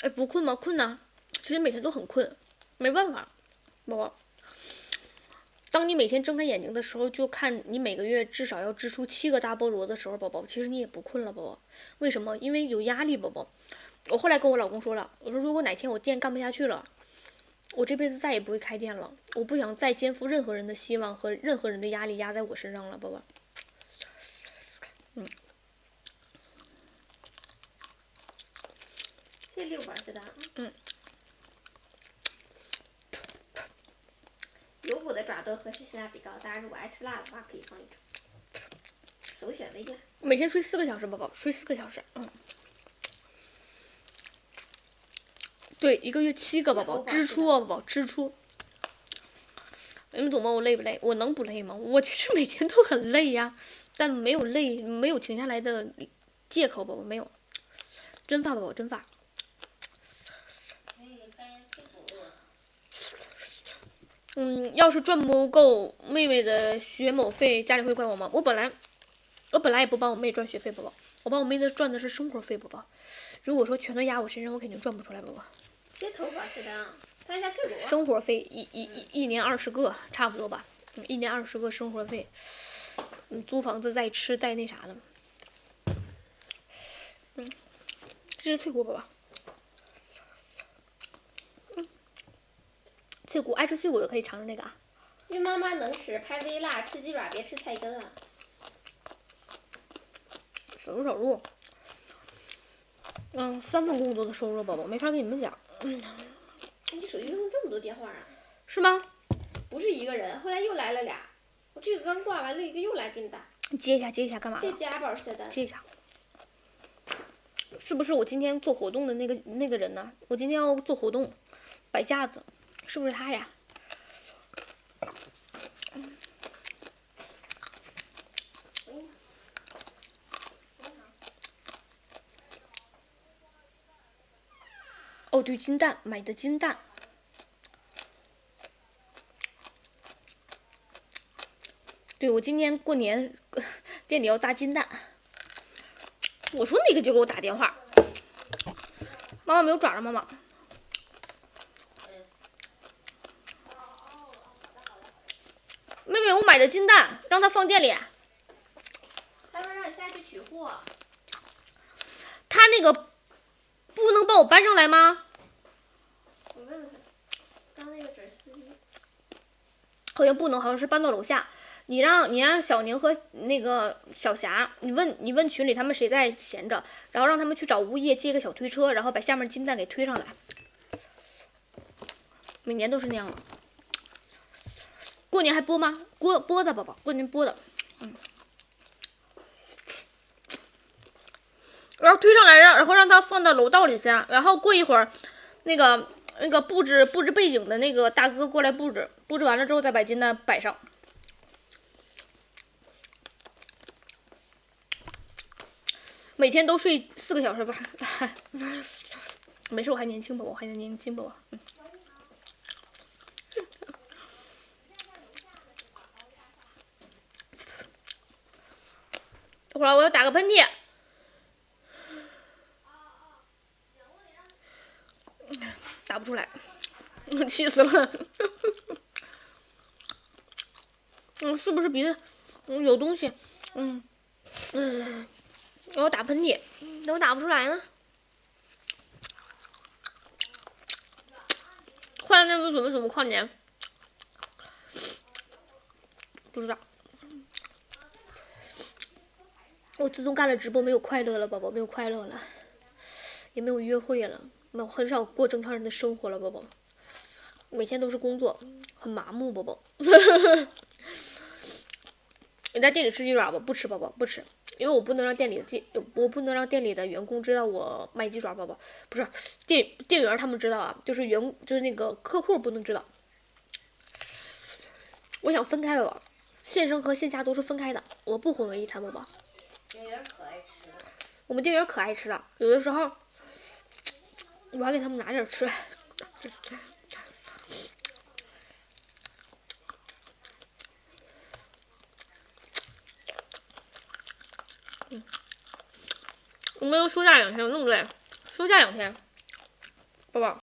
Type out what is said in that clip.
哎，不困吗？困呐。其实每天都很困，没办法，宝宝。当你每天睁开眼睛的时候，就看你每个月至少要支出7个大菠萝的时候，宝宝，其实你也不困了，宝宝。为什么？因为有压力，宝宝。我后来跟我老公说了，我说如果哪天我店干不下去了，我这辈子再也不会开店了，我不想再肩负任何人的希望和任何人的压力压在我身上了，宝宝。这6碗是的。油骨的爪豆合适性价比高，大家如果爱吃辣的话，可以放一种。首选微辣。每天睡4个小时，宝宝，睡4个小时。对，1个月7个，宝宝，支出哦，宝宝，支出。你们懂吗？我累不累？我能不累吗？我其实每天都很累呀，但没有累，没有停下来的借口，宝宝没有。真发，宝宝，真发。要是赚不够妹妹的学某费，家里会怪我吗？我本来也不帮我妹赚学费，宝宝，我帮我妹的赚的是生活费，宝宝。如果说全都压我身上，我肯定赚不出来，宝宝。接头发是的，看一下脆骨。生活费一年20个，差不多吧。1年20个生活费，租房子再吃再那啥的。这是脆骨，宝宝。脆骨，爱吃脆骨的可以尝尝那个啊。孕妈妈能吃，拍微辣，吃鸡爪别吃菜根啊。手入手入。3份工作的收入，宝宝没法跟你们讲。你手机用这么多电话啊？是吗？不是一个人，后来又来了俩。我这个刚挂完，另一个又来给你打。你接一下，接一下，干嘛？这家宝似的。接一下。是不是我今天做活动的那个人呢？我今天要做活动，摆架子，是不是他呀？哦，对，金蛋，买的金蛋。对，我今年过年店里要砸金蛋。我说那个就给我打电话，妈妈没有爪了，妈妈。妹妹，我买的金蛋，让他放店里。他说让你下去取货。他那个不能帮我搬上来吗？我问问他，刚那个准司机。好像不能，好像是搬到楼下。你让小宁和那个小霞，你问群里他们谁在闲着，然后让他们去找物业借个小推车，然后把下面金蛋给推上来。每年都是那样的。过年还播吗？播的，宝宝，过年播的。然后推上来，然后让他放到楼道里先，然后过一会儿，那个布置背景的那个大哥过来布置完了之后再把金蛋摆上。每天都睡4个小时吧。没事，我还年轻，宝宝，还年轻，宝宝。等会儿我要打个喷嚏。打不出来，气死了。是不是鼻子有东西？我要打喷嚏，怎么打不出来呢？换那不准备跨年？不知道。我自从干了直播，没有快乐了，宝宝，没有快乐了，也没有约会了，我很少过正常人的生活了，宝宝。每天都是工作，很麻木，宝宝。你在店里吃鸡爪吧？不吃，宝宝，不吃，因为我不能让店里的员工知道我卖鸡爪，宝宝。不是店员他们知道啊，就是那个客户不能知道。我想分开宝宝，线上和线下都是分开的，我不混为一谈，宝宝。店员可爱吃了。我们店员可爱吃了，有的时候我还给他们拿点吃。我没有休假2天，我那么累，休假2天。宝宝。